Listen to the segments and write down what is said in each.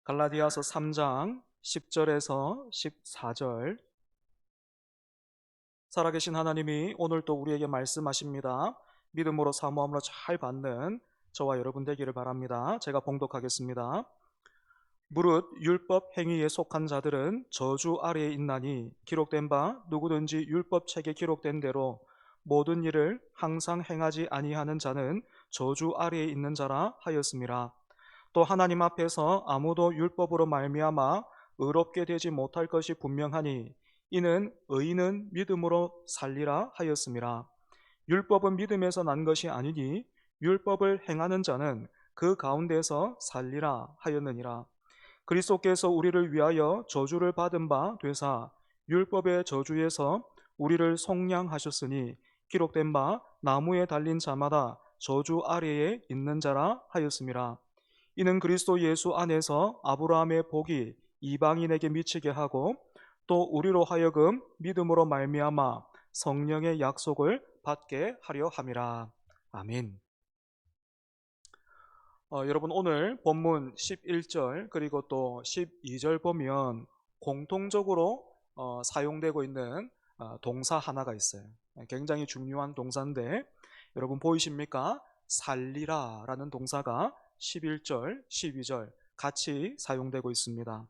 갈라디아서 3장 10절에서 14절. 살아계신 하나님이 오늘 또 우리에게 말씀하십니다. 믿음으로 사모함으로 잘 받는 저와 여러분 되기를 바랍니다. 제가 봉독하겠습니다. 무릇 율법 행위에 속한 자들은 저주 아래에 있나니 기록된 바 누구든지 율법책에 기록된 대로 모든 일을 항상 행하지 아니하는 자는 저주 아래에 있는 자라 하였음이라. 또 하나님 앞에서 아무도 율법으로 말미암아 의롭게 되지 못할 것이 분명하니 이는 의인은 믿음으로 살리라 하였음이라. 율법은 믿음에서 난 것이 아니니 율법을 행하는 자는 그 가운데서 살리라 하였느니라. 그리스도께서 우리를 위하여 저주를 받은 바 되사 율법의 저주에서 우리를 속량하셨으니 기록된 바 나무에 달린 자마다 저주 아래에 있는 자라 하였음이라. 이는 그리스도 예수 안에서 아브라함의 복이 이방인에게 미치게 하고 또 우리로 하여금 믿음으로 말미암아 성령의 약속을 받게 하려 함이라. 아멘. 여러분, 오늘 본문 11절 그리고 또 12절 보면 공통적으로 사용되고 있는 동사 하나가 있어요. 굉장히 중요한 동사인데 여러분 보이십니까? 살리라 라는 동사가 11절, 12절 같이 사용되고 있습니다.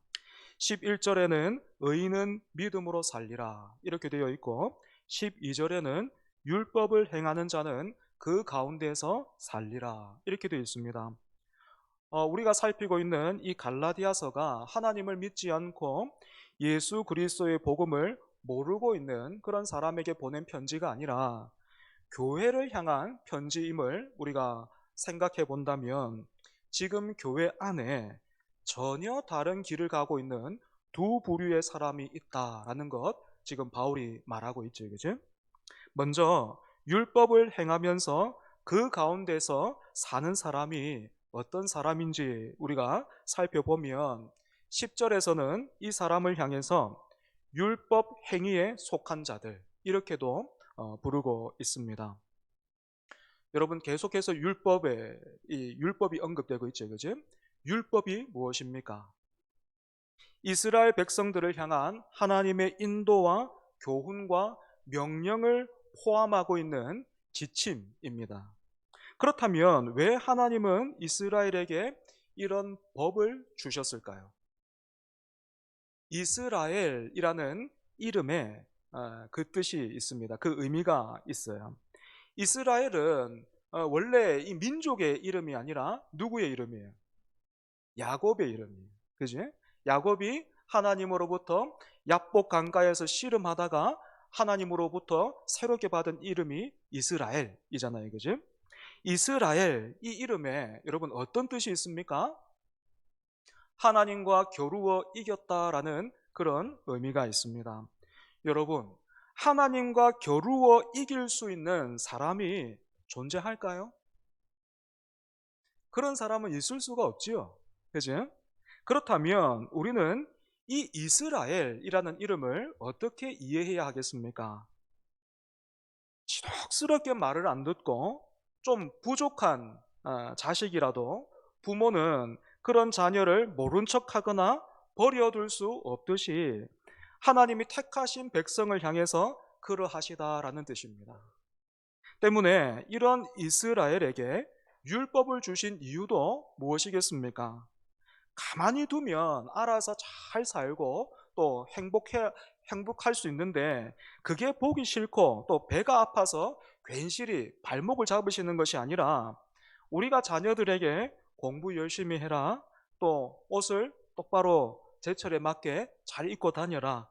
11절에는 의인은 믿음으로 살리라 이렇게 되어 있고 12절에는 율법을 행하는 자는 그 가운데서 살리라 이렇게 되어 있습니다. 우리가 살피고 있는 이 갈라디아서가 하나님을 믿지 않고 예수 그리스도의 복음을 모르고 있는 그런 사람에게 보낸 편지가 아니라 교회를 향한 편지임을 우리가 생각해 본다면 지금 교회 안에 전혀 다른 길을 가고 있는 두 부류의 사람이 있다라는 것 지금 바울이 말하고 있죠. 그죠? 먼저 율법을 행하면서 그 가운데서 사는 사람이 어떤 사람인지 우리가 살펴보면 10절에서는 이 사람을 향해서 율법 행위에 속한 자들 이렇게도 부르고 있습니다. 여러분 계속해서 율법이 언급되고 있죠. 그죠? 율법이 무엇입니까? 이스라엘 백성들을 향한 하나님의 인도와 교훈과 명령을 포함하고 있는 지침입니다. 그렇다면 왜 하나님은 이스라엘에게 이런 법을 주셨을까요? 이스라엘이라는 이름에 그 뜻이 있습니다. 그 의미가 있어요. 이스라엘은 원래 이 민족의 이름이 아니라 누구의 이름이에요? 야곱의 이름이에요. 그지? 야곱이 하나님으로부터 야복 강가에서 씨름하다가 하나님으로부터 새롭게 받은 이름이 이스라엘이잖아요. 그지? 이스라엘 이 이름에 여러분 어떤 뜻이 있습니까? 하나님과 겨루어 이겼다라는 그런 의미가 있습니다. 여러분, 하나님과 겨루어 이길 수 있는 사람이 존재할까요? 그런 사람은 있을 수가 없지요. 그죠? 그렇다면 우리는 이 이스라엘이라는 이름을 어떻게 이해해야 하겠습니까? 지독스럽게 말을 안 듣고 좀 부족한 자식이라도 부모는 그런 자녀를 모른 척하거나 버려둘 수 없듯이 하나님이 택하신 백성을 향해서 그러하시다라는 뜻입니다. 때문에 이런 이스라엘에게 율법을 주신 이유도 무엇이겠습니까? 가만히 두면 알아서 잘 살고 또 행복할 수 있는데 그게 보기 싫고 또 배가 아파서 괜시리 발목을 잡으시는 것이 아니라 우리가 자녀들에게 공부 열심히 해라, 또 옷을 똑바로 제철에 맞게 잘 입고 다녀라,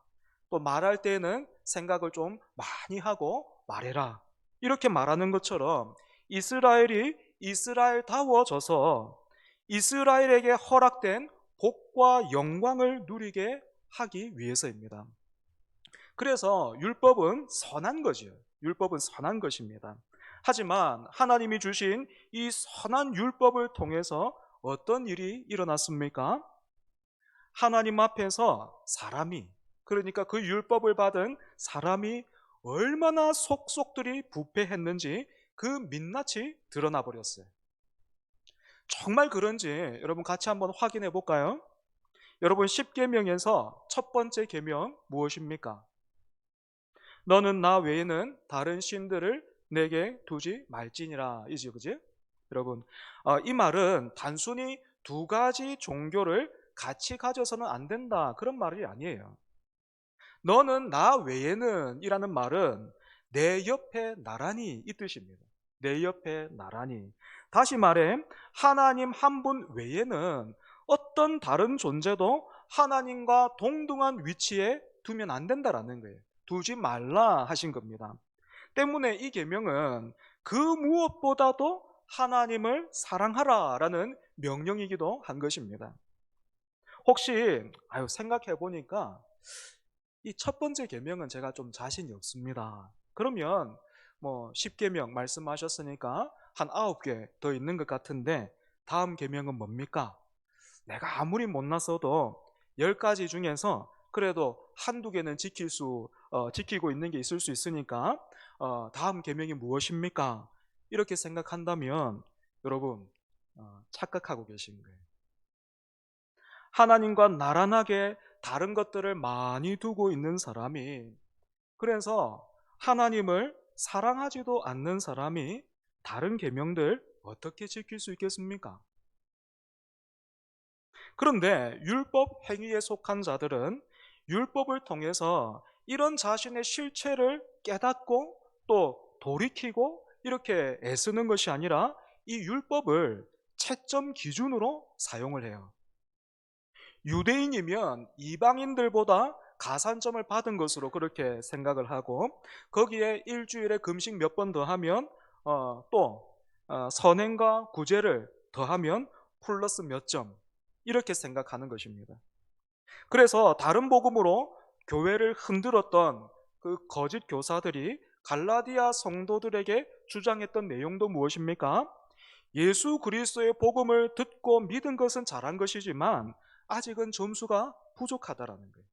또 말할 때는 생각을 좀 많이 하고 말해라 이렇게 말하는 것처럼 이스라엘이 이스라엘다워져서 이스라엘에게 허락된 복과 영광을 누리게 하기 위해서입니다. 그래서 율법은 선한 거지요. 율법은 선한 것입니다. 하지만 하나님이 주신 이 선한 율법을 통해서 어떤 일이 일어났습니까? 하나님 앞에서 사람이, 그러니까 그 율법을 받은 사람이 얼마나 속속들이 부패했는지 그 민낯이 드러나 버렸어요. 정말 그런지 여러분 같이 한번 확인해 볼까요? 여러분 10계명에서 첫 번째 계명 무엇입니까? 너는 나 외에는 다른 신들을 내게 두지 말지니라 이지 그지? 여러분 이 말은 단순히 두 가지 종교를 같이 가져서는 안 된다 그런 말이 아니에요. 너는 나 외에는 이라는 말은 내 옆에 나란히 이 뜻입니다. 내 옆에 나란히. 다시 말해 하나님 한 분 외에는 어떤 다른 존재도 하나님과 동등한 위치에 두면 안 된다라는 거예요. 두지 말라 하신 겁니다. 때문에 이 계명은 그 무엇보다도 하나님을 사랑하라라는 명령이기도 한 것입니다. 혹시 생각해 보니까 이 첫 번째 계명은 제가 좀 자신이 없습니다. 그러면 뭐 10계명 말씀하셨으니까 한 9개 더 있는 것 같은데 다음 계명은 뭡니까? 내가 아무리 못났어도 10가지 중에서 그래도 한두 개는 지키고 있는 게 있을 수 있으니까 다음 계명이 무엇입니까? 이렇게 생각한다면 여러분 착각하고 계신 거예요. 하나님과 나란하게 다른 것들을 많이 두고 있는 사람이, 그래서 하나님을 사랑하지도 않는 사람이 다른 계명들 어떻게 지킬 수 있겠습니까? 그런데 율법 행위에 속한 자들은 율법을 통해서 이런 자신의 실체를 깨닫고 또 돌이키고 이렇게 애쓰는 것이 아니라 이 율법을 채점 기준으로 사용을 해요. 유대인이면 이방인들보다 가산점을 받은 것으로 그렇게 생각을 하고, 거기에 일주일에 금식 몇 번 더하면 또 선행과 구제를 더하면 플러스 몇 점, 이렇게 생각하는 것입니다. 그래서 다른 복음으로 교회를 흔들었던 그 거짓 교사들이 갈라디아 성도들에게 주장했던 내용도 무엇입니까? 예수 그리스도의 복음을 듣고 믿은 것은 잘한 것이지만 아직은 점수가 부족하다라는 거예요.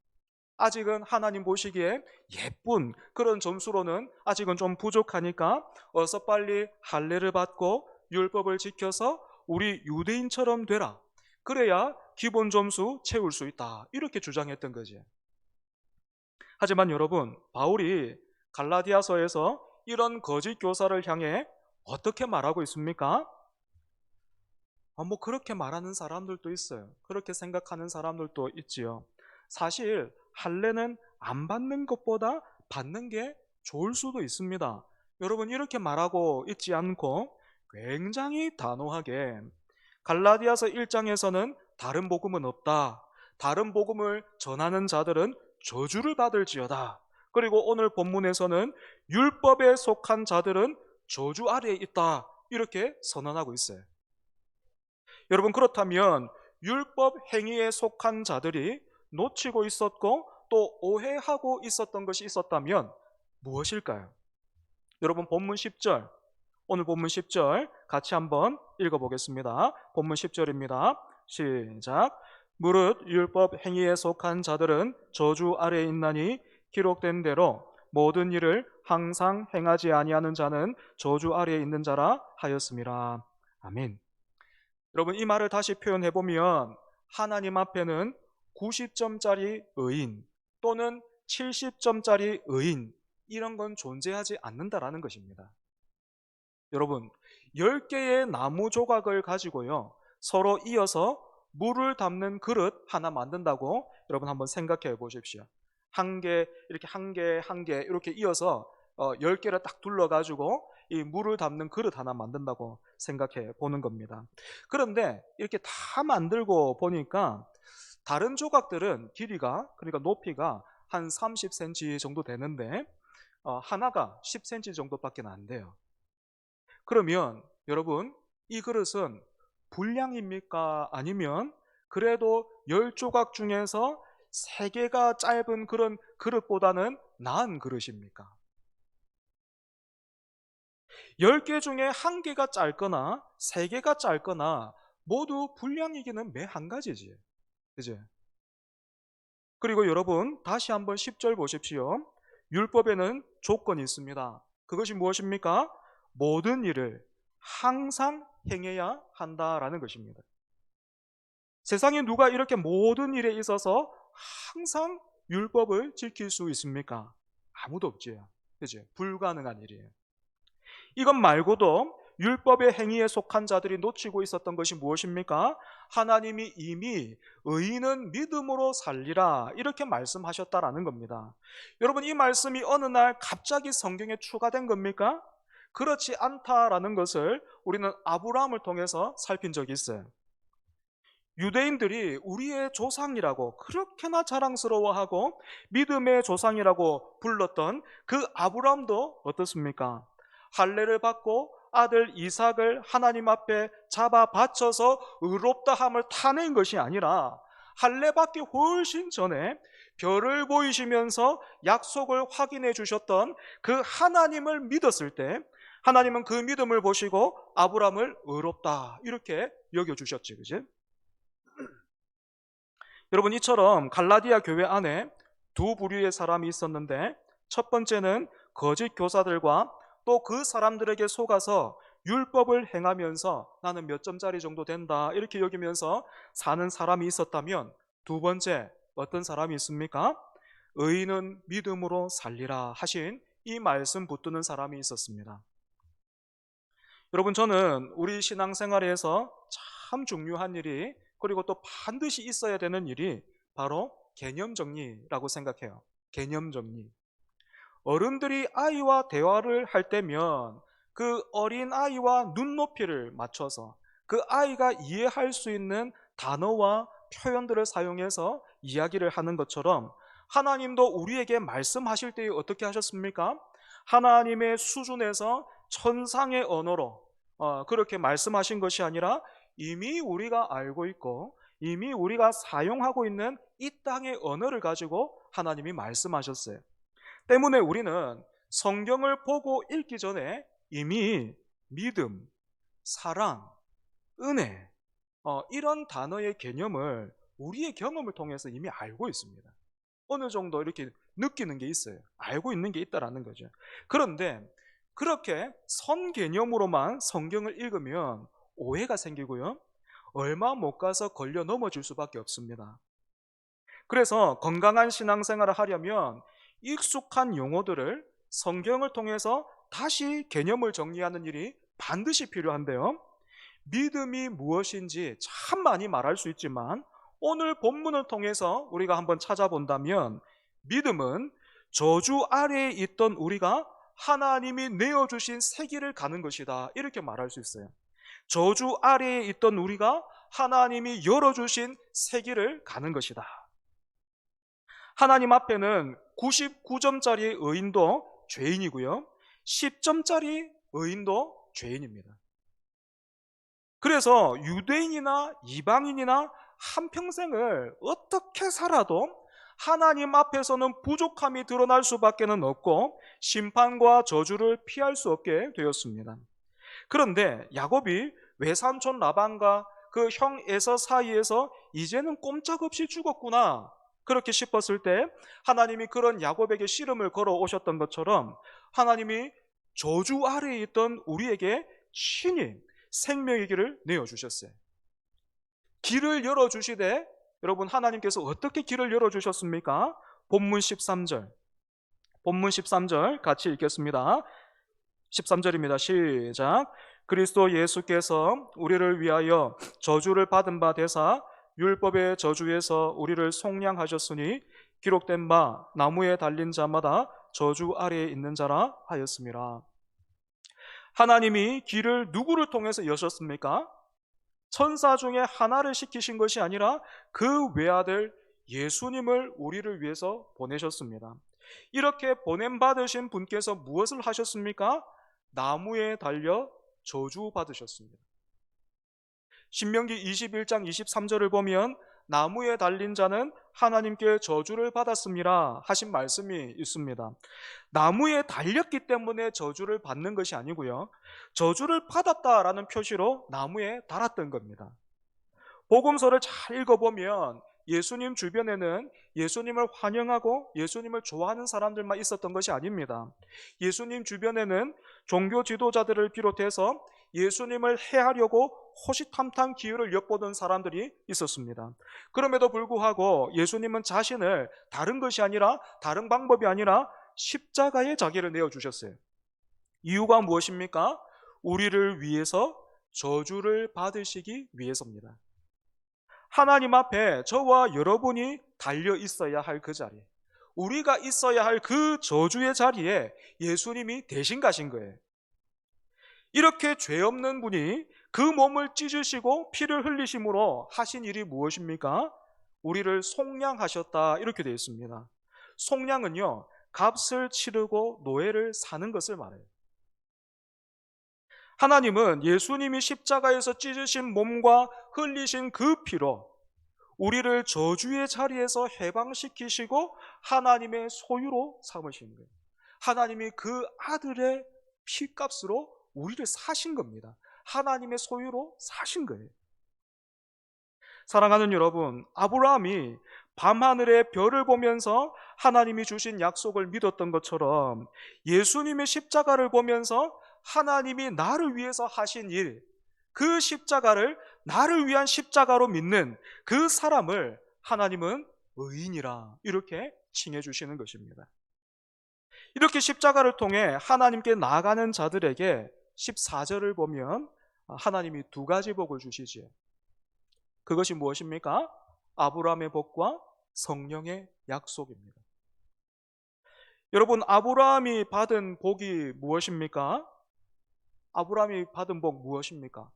아직은 하나님 보시기에 예쁜 그런 점수로는 아직은 좀 부족하니까 어서 빨리 할례를 받고 율법을 지켜서 우리 유대인처럼 되라. 그래야 기본 점수 채울 수 있다. 이렇게 주장했던 거지. 하지만 여러분, 바울이 갈라디아서에서 이런 거짓 교사를 향해 어떻게 말하고 있습니까? 뭐 그렇게 말하는 사람들도 있어요. 그렇게 생각하는 사람들도 있지요. 사실 할례는 안 받는 것보다 받는 게 좋을 수도 있습니다. 여러분 이렇게 말하고 있지 않고 굉장히 단호하게 갈라디아서 1장에서는 다른 복음은 없다. 다른 복음을 전하는 자들은 저주를 받을지어다. 그리고 오늘 본문에서는 율법에 속한 자들은 저주 아래에 있다. 이렇게 선언하고 있어요. 여러분 그렇다면 율법 행위에 속한 자들이 놓치고 있었고 또 오해하고 있었던 것이 있었다면 무엇일까요? 여러분 본문 10절, 오늘 본문 10절 같이 한번 읽어보겠습니다. 본문 10절입니다. 시작. 무릇 율법 행위에 속한 자들은 저주 아래에 있나니 기록된 대로 모든 일을 항상 행하지 아니하는 자는 저주 아래에 있는 자라 하였음이라. 아멘. 여러분 이 말을 다시 표현해 보면 하나님 앞에는 90점짜리 의인 또는 70점짜리 의인 이런 건 존재하지 않는다라는 것입니다. 여러분 10개의 나무 조각을 가지고요 서로 이어서 물을 담는 그릇 하나 만든다고 여러분 한번 생각해 보십시오. 한 개 이렇게 한 개 이렇게 이어서 10개를 딱 둘러 가지고 이 물을 담는 그릇 하나 만든다고 생각해 보는 겁니다. 그런데 이렇게 다 만들고 보니까 다른 조각들은 길이가 그러니까 높이가 한 30cm 정도 되는데 하나가 10cm 정도밖에 안 돼요. 그러면 여러분 이 그릇은 불량입니까? 아니면 그래도 10조각 중에서 3개가 짧은 그런 그릇보다는 나은 그릇입니까? 10개 중에 1개가 짧거나 3개가 짧거나 모두 불량이기는 매 한 가지지. 그죠? 그리고 여러분 다시 한번 10절 보십시오. 율법에는 조건이 있습니다. 그것이 무엇입니까? 모든 일을 항상 행해야 한다라는 것입니다. 세상에 누가 이렇게 모든 일에 있어서 항상 율법을 지킬 수 있습니까? 아무도 없지요. 그죠? 불가능한 일이에요. 이것 말고도 율법의 행위에 속한 자들이 놓치고 있었던 것이 무엇입니까? 하나님이 이미 의인은 믿음으로 살리라 이렇게 말씀하셨다라는 겁니다. 여러분, 이 말씀이 어느 날 갑자기 성경에 추가된 겁니까? 그렇지 않다라는 것을 우리는 아브라함을 통해서 살핀 적이 있어요. 유대인들이 우리의 조상이라고 그렇게나 자랑스러워하고 믿음의 조상이라고 불렀던 그 아브라함도 어떻습니까? 할례를 받고 아들 이삭을 하나님 앞에 잡아 바쳐서 의롭다함을 타낸 것이 아니라 할례 받기 훨씬 전에 별을 보이시면서 약속을 확인해 주셨던 그 하나님을 믿었을 때 하나님은 그 믿음을 보시고 아브라함을 의롭다 이렇게 여겨주셨지, 그지? 여러분, 이처럼 갈라디아 교회 안에 두 부류의 사람이 있었는데, 첫 번째는 거짓 교사들과 또 그 사람들에게 속아서 율법을 행하면서 나는 몇 점짜리 정도 된다 이렇게 여기면서 사는 사람이 있었다면, 두 번째 어떤 사람이 있습니까? 의인은 믿음으로 살리라 하신 이 말씀 붙드는 사람이 있었습니다. 여러분, 저는 우리 신앙생활에서 참 중요한 일이, 그리고 또 반드시 있어야 되는 일이 바로 개념 정리라고 생각해요. 개념 정리. 어른들이 아이와 대화를 할 때면 그 어린 아이와 눈높이를 맞춰서 그 아이가 이해할 수 있는 단어와 표현들을 사용해서 이야기를 하는 것처럼 하나님도 우리에게 말씀하실 때 어떻게 하셨습니까? 하나님의 수준에서 천상의 언어로 그렇게 말씀하신 것이 아니라 이미 우리가 알고 있고 이미 우리가 사용하고 있는 이 땅의 언어를 가지고 하나님이 말씀하셨어요. 때문에 우리는 성경을 보고 읽기 전에 이미 믿음, 사랑, 은혜 이런 단어의 개념을 우리의 경험을 통해서 이미 알고 있습니다. 어느 정도 이렇게 느끼는 게 있어요. 알고 있는 게 있다라는 거죠. 그런데 그렇게 선 개념으로만 성경을 읽으면 오해가 생기고요. 얼마 못 가서 걸려 넘어질 수밖에 없습니다. 그래서 건강한 신앙생활을 하려면 익숙한 용어들을 성경을 통해서 다시 개념을 정리하는 일이 반드시 필요한데요. 믿음이 무엇인지 참 많이 말할 수 있지만 오늘 본문을 통해서 우리가 한번 찾아본다면 믿음은 저주 아래에 있던 우리가 하나님이 내어주신 새 길을 가는 것이다 이렇게 말할 수 있어요. 저주 아래에 있던 우리가 하나님이 열어주신 새 길을 가는 것이다. 하나님 앞에는 99점짜리 의인도 죄인이고요, 10점짜리 의인도 죄인입니다. 그래서 유대인이나 이방인이나 한평생을 어떻게 살아도 하나님 앞에서는 부족함이 드러날 수밖에 없고 심판과 저주를 피할 수 없게 되었습니다. 그런데 야곱이 외삼촌 라반과 그 형 에서 사이에서 이제는 꼼짝없이 죽었구나 그렇게 싶었을 때 하나님이 그런 야곱에게 씨름을 걸어 오셨던 것처럼 하나님이 저주 아래에 있던 우리에게 친히 생명의 길을 내어주셨어요. 길을 열어주시되, 여러분, 하나님께서 어떻게 길을 열어주셨습니까? 본문 13절 같이 읽겠습니다. 13절입니다. 시작. 그리스도 예수께서 우리를 위하여 저주를 받은 바 되사 율법의 저주에서 우리를 속량하셨으니 기록된 바 나무에 달린 자마다 저주 아래에 있는 자라 하였습니다. 하나님이 길을 누구를 통해서 여셨습니까? 천사 중에 하나를 시키신 것이 아니라 그 외아들 예수님을 우리를 위해서 보내셨습니다. 이렇게 보냄받으신 분께서 무엇을 하셨습니까? 나무에 달려 저주받으셨습니다. 신명기 21장 23절을 보면 나무에 달린 자는 하나님께 저주를 받았습니다 하신 말씀이 있습니다. 나무에 달렸기 때문에 저주를 받는 것이 아니고요, 저주를 받았다라는 표시로 나무에 달았던 겁니다. 복음서를 잘 읽어보면 예수님 주변에는 예수님을 환영하고 예수님을 좋아하는 사람들만 있었던 것이 아닙니다. 예수님 주변에는 종교 지도자들을 비롯해서 예수님을 해하려고 호시탐탐 기회를 엿보던 사람들이 있었습니다. 그럼에도 불구하고 예수님은 자신을 다른 것이 아니라, 다른 방법이 아니라 십자가에 자기를 내어주셨어요. 이유가 무엇입니까? 우리를 위해서 저주를 받으시기 위해서입니다. 하나님 앞에 저와 여러분이 달려 있어야 할 그 자리, 우리가 있어야 할 그 저주의 자리에 예수님이 대신 가신 거예요. 이렇게 죄 없는 분이 그 몸을 찢으시고 피를 흘리심으로 하신 일이 무엇입니까? 우리를 속량하셨다, 이렇게 되어 있습니다. 속량은요, 값을 치르고 노예를 사는 것을 말해요. 하나님은 예수님이 십자가에서 찢으신 몸과 흘리신 그 피로 우리를 저주의 자리에서 해방시키시고 하나님의 소유로 삼으신 거예요. 하나님이 그 아들의 피값으로 우리를 사신 겁니다. 하나님의 소유로 사신 거예요. 사랑하는 여러분, 아브라함이 밤하늘의 별을 보면서 하나님이 주신 약속을 믿었던 것처럼 예수님의 십자가를 보면서 하나님이 나를 위해서 하신 일, 그 십자가를 나를 위한 십자가로 믿는 그 사람을 하나님은 의인이라 이렇게 칭해 주시는 것입니다. 이렇게 십자가를 통해 하나님께 나아가는 자들에게 14절을 보면 하나님이 두 가지 복을 주시지요. 그것이 무엇입니까? 아브라함의 복과 성령의 약속입니다. 여러분, 아브라함이 받은 복이 무엇입니까? 아브라함이 받은 복 무엇입니까?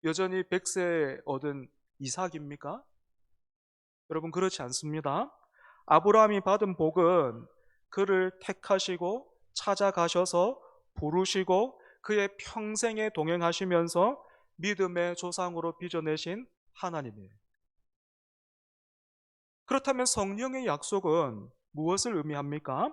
여전히 100세 얻은 이삭입니까? 여러분, 그렇지 않습니다. 아브라함이 받은 복은 그를 택하시고 찾아가셔서 부르시고 그의 평생에 동행하시면서 믿음의 조상으로 빚어내신 하나님이에요. 그렇다면 성령의 약속은 무엇을 의미합니까?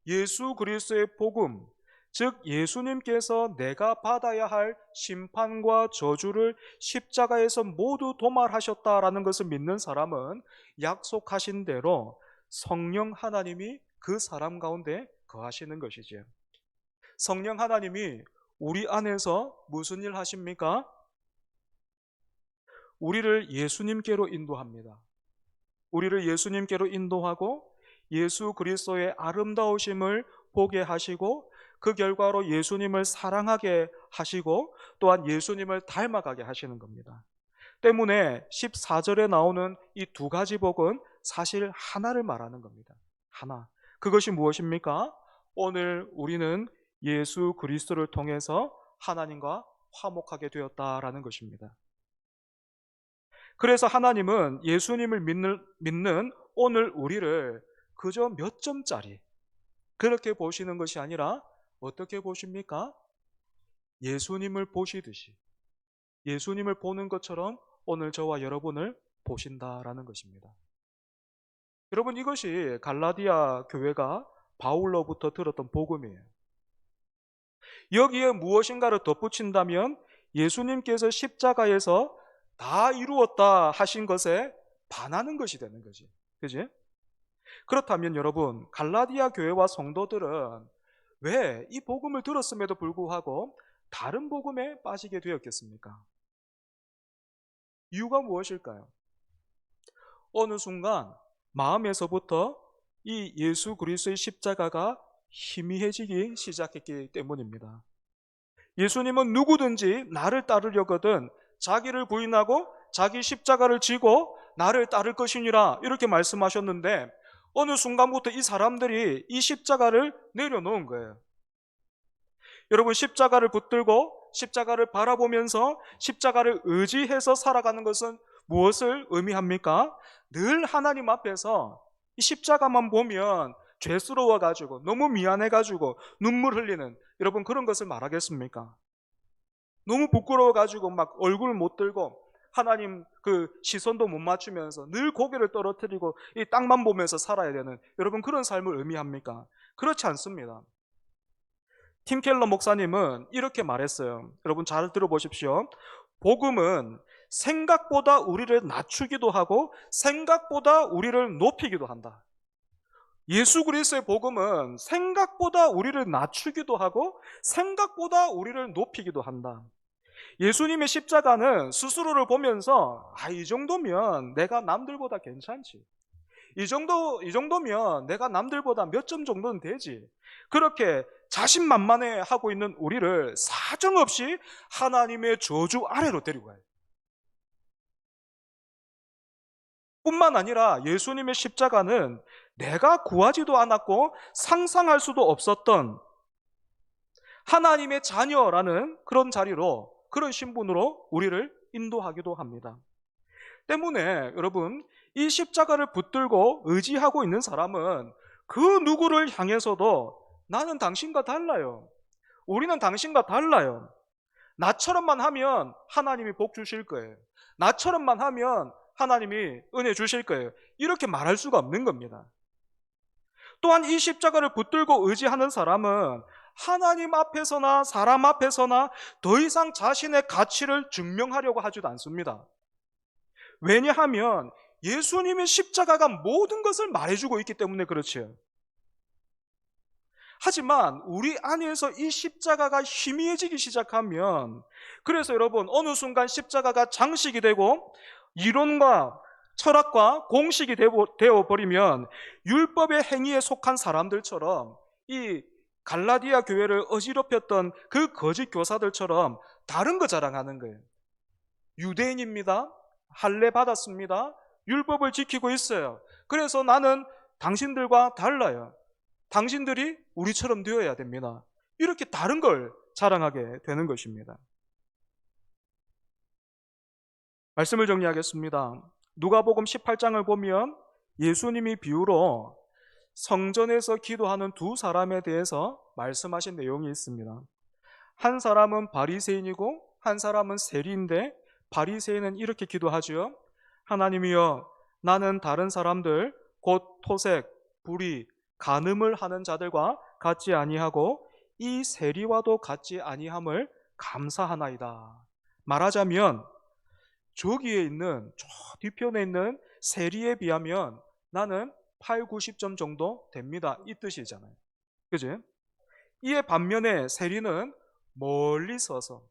예수 그리스도의 복음, 즉 예수님께서 내가 받아야 할 심판과 저주를 십자가에서 모두 도말하셨다라는 것을 믿는 사람은 약속하신 대로 성령 하나님이 그 사람 가운데 거하시는 것이죠. 성령 하나님이 우리 안에서 무슨 일 하십니까? 우리를 예수님께로 인도합니다. 우리를 예수님께로 인도하고 예수 그리스도의 아름다우심을 보게 하시고 그 결과로 예수님을 사랑하게 하시고 또한 예수님을 닮아가게 하시는 겁니다. 때문에 14절에 나오는 이 두 가지 복은 사실 하나를 말하는 겁니다. 하나. 그것이 무엇입니까? 오늘 우리는 예수 그리스도를 통해서 하나님과 화목하게 되었다라는 것입니다. 그래서 하나님은 예수님을 믿는 오늘 우리를 그저 몇 점짜리 그렇게 보시는 것이 아니라 어떻게 보십니까? 예수님을 보시듯이, 예수님을 보는 것처럼 오늘 저와 여러분을 보신다라는 것입니다. 여러분, 이것이 갈라디아 교회가 바울로부터 들었던 복음이에요. 여기에 무엇인가를 덧붙인다면 예수님께서 십자가에서 다 이루었다 하신 것에 반하는 것이 되는 거지. 그지? 그렇다면 여러분, 갈라디아 교회와 성도들은 왜 이 복음을 들었음에도 불구하고 다른 복음에 빠지게 되었겠습니까? 이유가 무엇일까요? 어느 순간 마음에서부터 이 예수 그리스도의 십자가가 희미해지기 시작했기 때문입니다. 예수님은 누구든지 나를 따르려거든 자기를 부인하고 자기 십자가를 지고 나를 따를 것이니라 이렇게 말씀하셨는데 어느 순간부터 이 사람들이 이 십자가를 내려놓은 거예요. 여러분, 십자가를 붙들고 십자가를 바라보면서 십자가를 의지해서 살아가는 것은 무엇을 의미합니까? 늘 하나님 앞에서 이 십자가만 보면 죄스러워가지고 너무 미안해가지고 눈물 흘리는 여러분 그런 것을 말하겠습니까? 너무 부끄러워가지고 막 얼굴 못 들고 하나님 그 시선도 못 맞추면서 늘 고개를 떨어뜨리고 이 땅만 보면서 살아야 되는 여러분 그런 삶을 의미합니까? 그렇지 않습니다. 팀 켈러 목사님은 이렇게 말했어요. 여러분 잘 들어보십시오. 복음은 생각보다 우리를 낮추기도 하고 생각보다 우리를 높이기도 한다. 예수 그리스도의 복음은 생각보다 우리를 낮추기도 하고 생각보다 우리를 높이기도 한다. 예수님의 십자가는 스스로를 보면서 이 정도면 내가 남들보다 괜찮지. 이 정도면 내가 남들보다 몇 점 정도는 되지. 그렇게 자신만만해 하고 있는 우리를 사정없이 하나님의 저주 아래로 데리고 가요. 뿐만 아니라 예수님의 십자가는 내가 구하지도 않았고 상상할 수도 없었던 하나님의 자녀라는 그런 자리로, 그런 신분으로 우리를 인도하기도 합니다. 때문에 여러분, 이 십자가를 붙들고 의지하고 있는 사람은 그 누구를 향해서도 나는 당신과 달라요. 우리는 당신과 달라요. 나처럼만 하면 하나님이 복 주실 거예요. 나처럼만 하면 하나님이 은혜 주실 거예요. 이렇게 말할 수가 없는 겁니다. 또한 이 십자가를 붙들고 의지하는 사람은 하나님 앞에서나 사람 앞에서나 더 이상 자신의 가치를 증명하려고 하지도 않습니다. 왜냐하면 예수님의 십자가가 모든 것을 말해주고 있기 때문에 그렇지요. 하지만 우리 안에서 이 십자가가 희미해지기 시작하면, 그래서 여러분, 어느 순간 십자가가 장식이 되고 이론과 철학과 공식이 되어버리면 율법의 행위에 속한 사람들처럼, 이 갈라디아 교회를 어지럽혔던 그 거짓 교사들처럼 다른 거 자랑하는 거예요. 유대인입니다. 할례 받았습니다. 율법을 지키고 있어요. 그래서 나는 당신들과 달라요. 당신들이 우리처럼 되어야 됩니다. 이렇게 다른 걸 자랑하게 되는 것입니다. 말씀을 정리하겠습니다. 누가복음 18장을 보면 예수님이 비유로 성전에서 기도하는 두 사람에 대해서 말씀하신 내용이 있습니다. 한 사람은 바리새인이고 한 사람은 세리인데, 바리새인은 이렇게 기도하죠. 하나님이여, 나는 다른 사람들 곧 토색, 불의, 간음을 하는 자들과 같지 아니하고 이 세리와도 같지 아니함을 감사하나이다. 말하자면 저기에 있는, 저 뒤편에 있는 세리에 비하면 나는 8, 90점 정도 됩니다. 이 뜻이잖아요. 그지? 이에 반면에 세리는 멀리 서서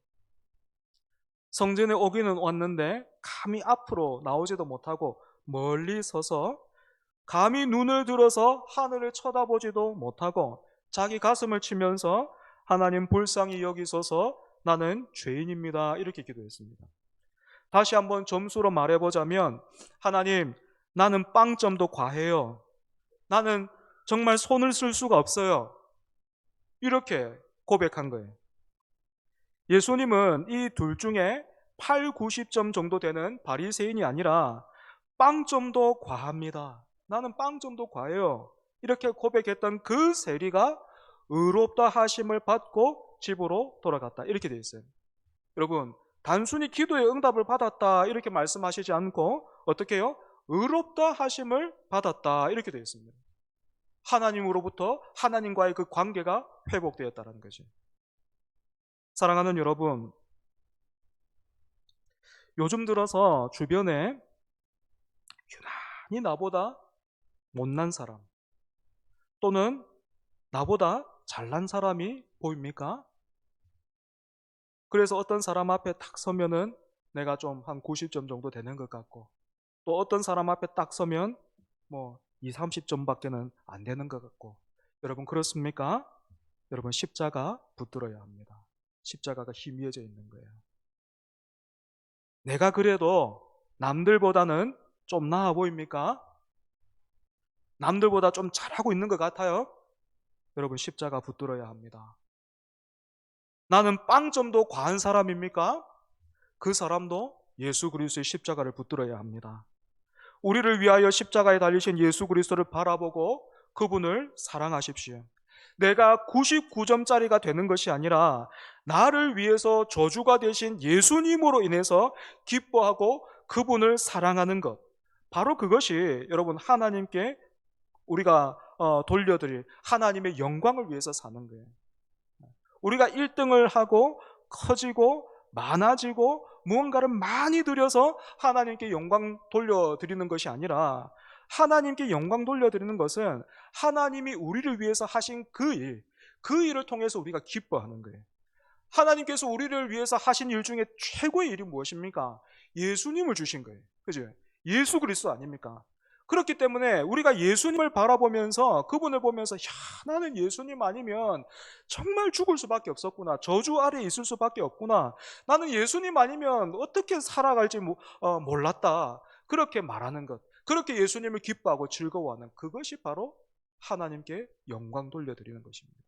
성전에 오기는 왔는데 감히 앞으로 나오지도 못하고 멀리 서서 감히 눈을 들어서 하늘을 쳐다보지도 못하고 자기 가슴을 치면서 하나님 불쌍히 여기소서, 나는 죄인입니다. 이렇게 기도했습니다. 다시 한번 점수로 말해보자면, 하나님, 나는 빵점도 과해요. 나는 정말 손을 쓸 수가 없어요. 이렇게 고백한 거예요. 예수님은 이 둘 중에 8, 90점 정도 되는 바리새인이 아니라 빵점도 과합니다. 나는 빵점도 과해요. 이렇게 고백했던 그 세리가 의롭다 하심을 받고 집으로 돌아갔다. 이렇게 되어 있어요. 여러분, 단순히 기도의 응답을 받았다 이렇게 말씀하시지 않고 어떻게 해요? 의롭다 하심을 받았다 이렇게 되어 있습니다. 하나님으로부터 하나님과의 그 관계가 회복되었다는 거죠. 사랑하는 여러분, 요즘 들어서 주변에 유난히 나보다 못난 사람 또는 나보다 잘난 사람이 보입니까? 그래서 어떤 사람 앞에 딱 서면은 내가 좀 한 90점 정도 되는 것 같고, 또 어떤 사람 앞에 딱 서면 뭐 20, 30점밖에는 안 되는 것 같고. 여러분, 그렇습니까? 여러분, 십자가 붙들어야 합니다. 십자가가 희미해져 있는 거예요. 내가 그래도 남들보다는 좀 나아 보입니까? 남들보다 좀 잘하고 있는 것 같아요? 여러분, 십자가 붙들어야 합니다. 나는 빵점도 과한 사람입니까? 그 사람도 예수 그리스도의 십자가를 붙들어야 합니다. 우리를 위하여 십자가에 달리신 예수 그리스도를 바라보고 그분을 사랑하십시오. 내가 99점짜리가 되는 것이 아니라 나를 위해서 저주가 되신 예수님으로 인해서 기뻐하고 그분을 사랑하는 것, 바로 그것이 여러분 하나님께 우리가 돌려드릴 하나님의 영광을 위해서 사는 거예요. 우리가 1등을 하고 커지고 많아지고 무언가를 많이 들여서 하나님께 영광 돌려드리는 것이 아니라, 하나님께 영광 돌려드리는 것은 하나님이 우리를 위해서 하신 그 일을 통해서 우리가 기뻐하는 거예요. 하나님께서 우리를 위해서 하신 일 중에 최고의 일이 무엇입니까? 예수님을 주신 거예요. 그죠? 예수 그리스도 아닙니까? 그렇기 때문에 우리가 예수님을 바라보면서, 그분을 보면서, 야, 나는 예수님 아니면 정말 죽을 수밖에 없었구나. 저주 아래에 있을 수밖에 없구나. 나는 예수님 아니면 어떻게 살아갈지 몰랐다. 그렇게 말하는 것, 그렇게 예수님을 기뻐하고 즐거워하는, 그것이 바로 하나님께 영광 돌려드리는 것입니다.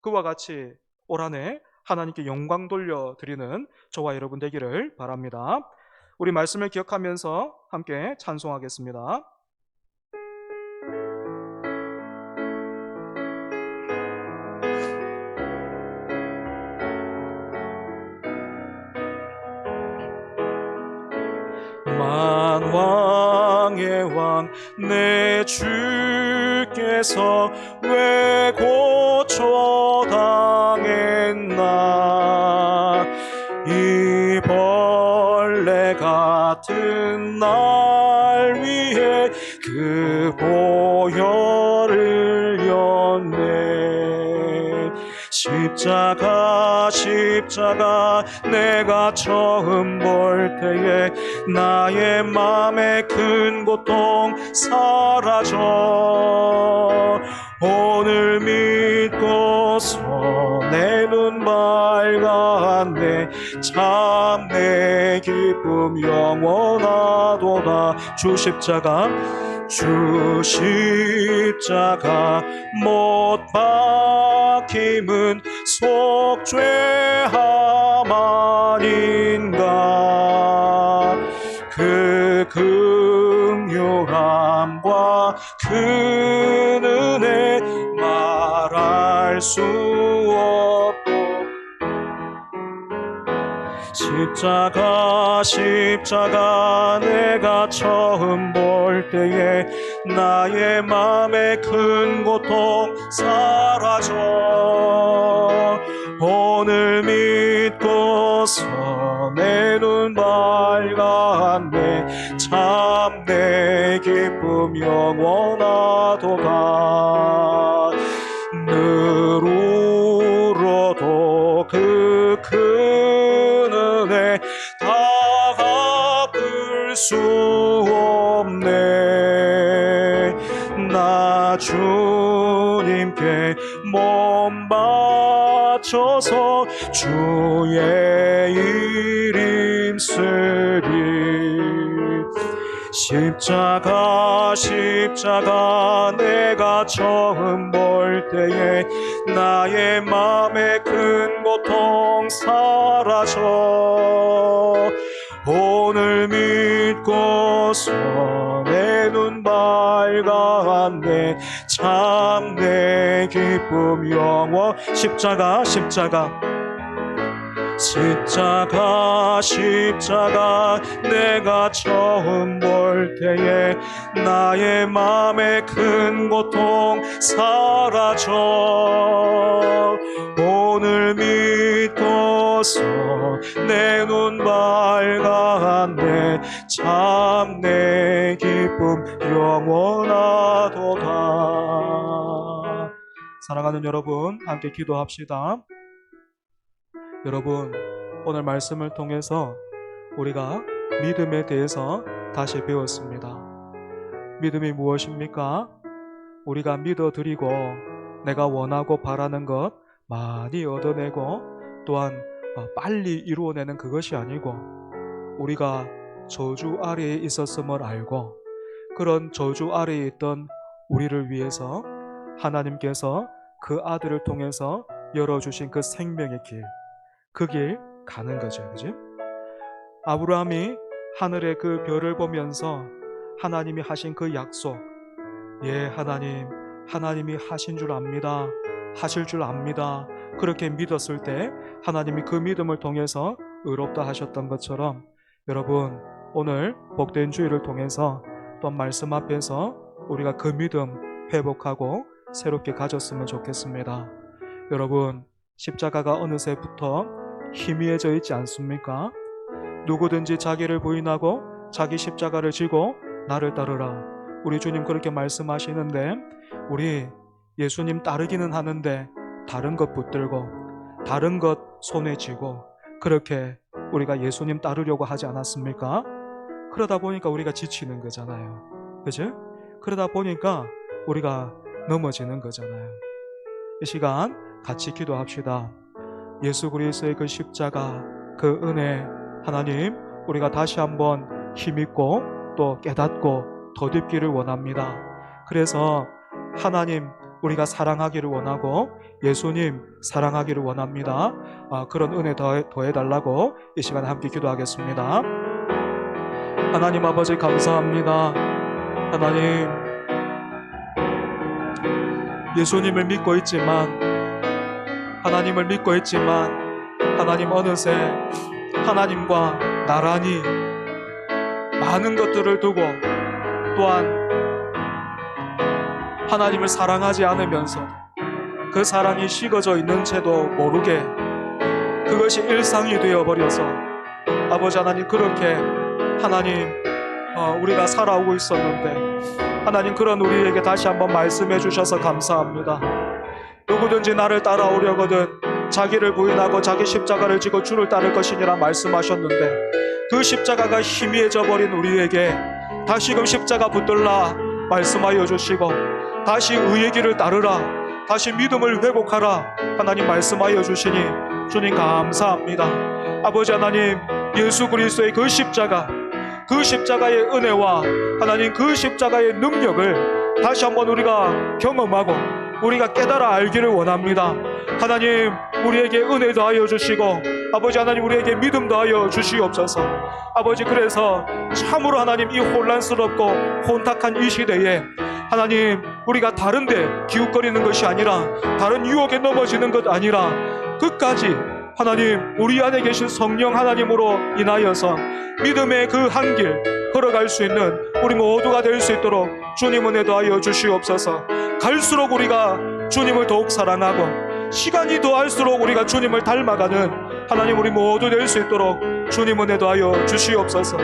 그와 같이 올 한 해 하나님께 영광 돌려드리는 저와 여러분 되기를 바랍니다. 우리 말씀을 기억하면서 함께 찬송하겠습니다. 만왕의 왕 내 주께서 왜 고초당했나. 이 벌레 같은 날 위해 그 보혈을 였네. 십자가 내가 처음 볼 때에 나의 맘의 큰 고통 사라져. 오늘 믿고서 내 눈 밝았네. 참 내 기쁨 영원하도다. 주 십자가 못 박힘은 속죄함 아닌가. 그 긍휼함과 그 은혜 말할 수 없고. 십자가 내가 처음 볼 때에 나의 맘의 큰 고통 사라져. 오늘 믿고서 내 눈 밝았네. 참 내 기쁨 영원하도다. 늘 울어도 그 큰 은혜 다 갚을 수 없네. 나 주님께 몸 바쳐서 주의 일 힘쓰리. 십자가 내가 처음 볼 때에 나의 맘의 큰 고통 사라져. 오늘 믿고서 내 눈 밝았네. 참 내 기쁨 영원. 십자가 내가 처음 볼 때에 나의 맘의 큰 고통 사라져. 오늘 믿고서 내 눈 밝았네. 참 내 기쁨 영원하도다. 사랑하는 여러분, 함께 기도합시다. 여러분, 오늘 말씀을 통해서 우리가 믿음에 대해서 다시 배웠습니다. 믿음이 무엇입니까? 우리가 믿어드리고 내가 원하고 바라는 것 많이 얻어내고 또한 빨리 이루어내는 그것이 아니고, 우리가 저주 아래에 있었음을 알고 그런 저주 아래에 있던 우리를 위해서 하나님께서 그 아들을 통해서 열어주신 그 생명의 길, 그 길 가는 거죠. 그죠? 아브라함이 하늘의 그 별을 보면서 하나님이 하신 그 약속, 하나님이 하신 줄 압니다. 하실 줄 압니다. 그렇게 믿었을 때 하나님이 그 믿음을 통해서 의롭다 하셨던 것처럼, 여러분, 오늘 복된 주일을 통해서 또 말씀 앞에서 우리가 그 믿음 회복하고 새롭게 가졌으면 좋겠습니다. 여러분, 십자가가 어느새부터 희미해져 있지 않습니까? 누구든지 자기를 부인하고 자기 십자가를 지고 나를 따르라. 우리 주님 그렇게 말씀하시는데, 우리 예수님 따르기는 하는데 다른 것 붙들고 다른 것 손에 쥐고 그렇게 우리가 예수님 따르려고 하지 않았습니까? 그러다 보니까 우리가 지치는 거잖아요. 그죠? 그러다 보니까 우리가 넘어지는 거잖아요. 이 시간 같이 기도합시다. 예수 그리스도의 그 십자가, 그 은혜, 하나님, 우리가 다시 한번 힘있고 또 깨닫고 더딥기를 원합니다. 그래서 하나님, 우리가 사랑하기를 원하고 예수님 사랑하기를 원합니다. 그런 은혜 더해달라고 이 시간에 함께 기도하겠습니다. 하나님 아버지 감사합니다. 하나님, 예수님을 믿고 있지만, 하나님을 믿고 있지만 하나님 어느새 하나님과 나란히 많은 것들을 두고 또한 하나님을 사랑하지 않으면서 그 사랑이 식어져 있는 채도 모르게 그것이 일상이 되어버려서 아버지 하나님, 그렇게 하나님 우리가 살아오고 있었는데 하나님, 그런 우리에게 다시 한번 말씀해 주셔서 감사합니다. 누구든지 나를 따라오려거든 자기를 부인하고 자기 십자가를 지고 주를 따를 것이니라 말씀하셨는데, 그 십자가가 희미해져 버린 우리에게 다시금 십자가 붙들라 말씀하여 주시고, 다시 의의 길을 따르라, 다시 믿음을 회복하라 하나님 말씀하여 주시니 주님 감사합니다. 아버지 하나님, 예수 그리스도의 그 십자가, 그 십자가의 은혜와 하나님 그 십자가의 능력을 다시 한번 우리가 경험하고 우리가 깨달아 알기를 원합니다. 하나님, 우리에게 은혜 더하여 주시고 아버지 하나님, 우리에게 믿음 더하여 주시옵소서. 아버지, 그래서 참으로 하나님, 이 혼란스럽고 혼탁한 이 시대에 하나님, 우리가 다른데 기웃거리는 것이 아니라, 다른 유혹에 넘어지는 것 아니라 끝까지 하나님, 우리 안에 계신 성령 하나님으로 인하여서 믿음의 그 한 길 걸어갈 수 있는 우리 모두가 될 수 있도록 주님 은혜 더하여 주시옵소서. 갈수록 우리가 주님을 더욱 사랑하고 시간이 더할수록 우리가 주님을 닮아가는 하나님, 우리 모두 될 수 있도록 주님 은혜 더하여 주시옵소서.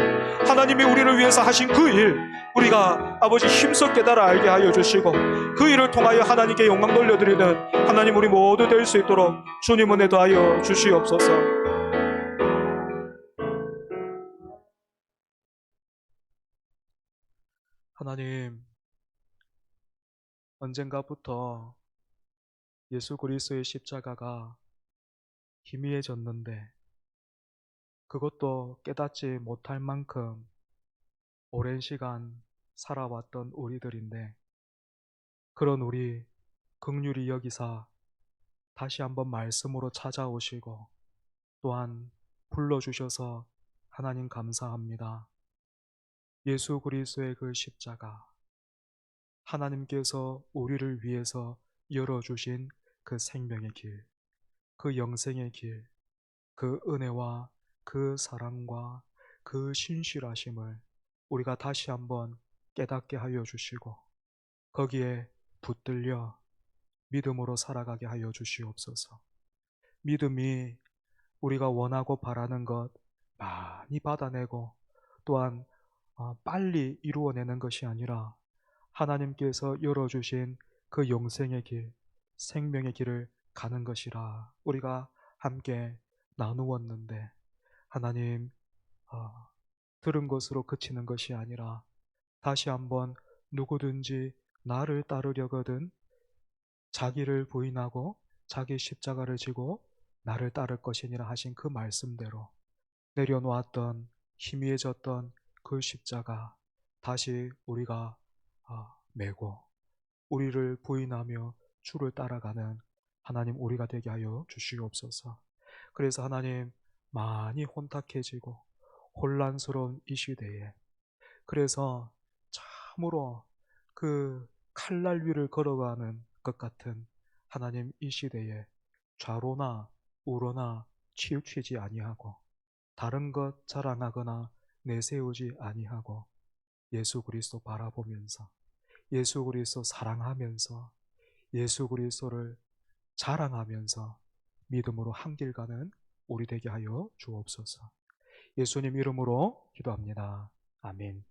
하나님이 우리를 위해서 하신 그 일, 우리가 아버지 힘써 깨달아 알게 하여 주시고 그 일을 통하여 하나님께 영광 돌려드리는 하나님, 우리 모두 될 수 있도록 주님 은혜 더하여 주시옵소서. 하나님, 언젠가부터 예수 그리스도의 십자가가 희미해졌는데 그것도 깨닫지 못할 만큼 오랜 시간 살아왔던 우리들인데, 그런 우리 긍휼히 여기사 다시 한번 말씀으로 찾아오시고 또한 불러주셔서 하나님 감사합니다. 예수 그리스도의 그 십자가, 하나님께서 우리를 위해서 열어주신 그 생명의 길, 그 영생의 길, 그 은혜와 그 사랑과 그 신실하심을 우리가 다시 한번 깨닫게 하여 주시고 거기에 붙들려 믿음으로 살아가게 하여 주시옵소서. 믿음이 우리가 원하고 바라는 것 많이 받아내고 또한 빨리 이루어내는 것이 아니라 하나님께서 열어주신 그 영생의 길, 생명의 길을 가는 것이라 우리가 함께 나누었는데, 하나님, 들은 것으로 그치는 것이 아니라 다시 한번 누구든지 나를 따르려거든 자기를 부인하고 자기 십자가를 지고 나를 따를 것이니라 하신 그 말씀대로 내려놓았던 희미해졌던 그 십자가 다시 우리가 메고 우리를 부인하며 주를 따라가는 하나님, 우리가 되게 하여 주시옵소서. 그래서 하나님, 많이 혼탁해지고 혼란스러운 이 시대에, 그래서 참으로 그 칼날 위를 걸어가는 것 같은 하나님, 이 시대에 좌로나 우로나 치우치지 아니하고 다른 것 자랑하거나 내세우지 아니하고 예수 그리스도 바라보면서 예수 그리스도 사랑하면서 예수 그리스도를 자랑하면서 믿음으로 한 길 가는 우리 되게 하여 주옵소서. 예수님 이름으로 기도합니다. 아멘.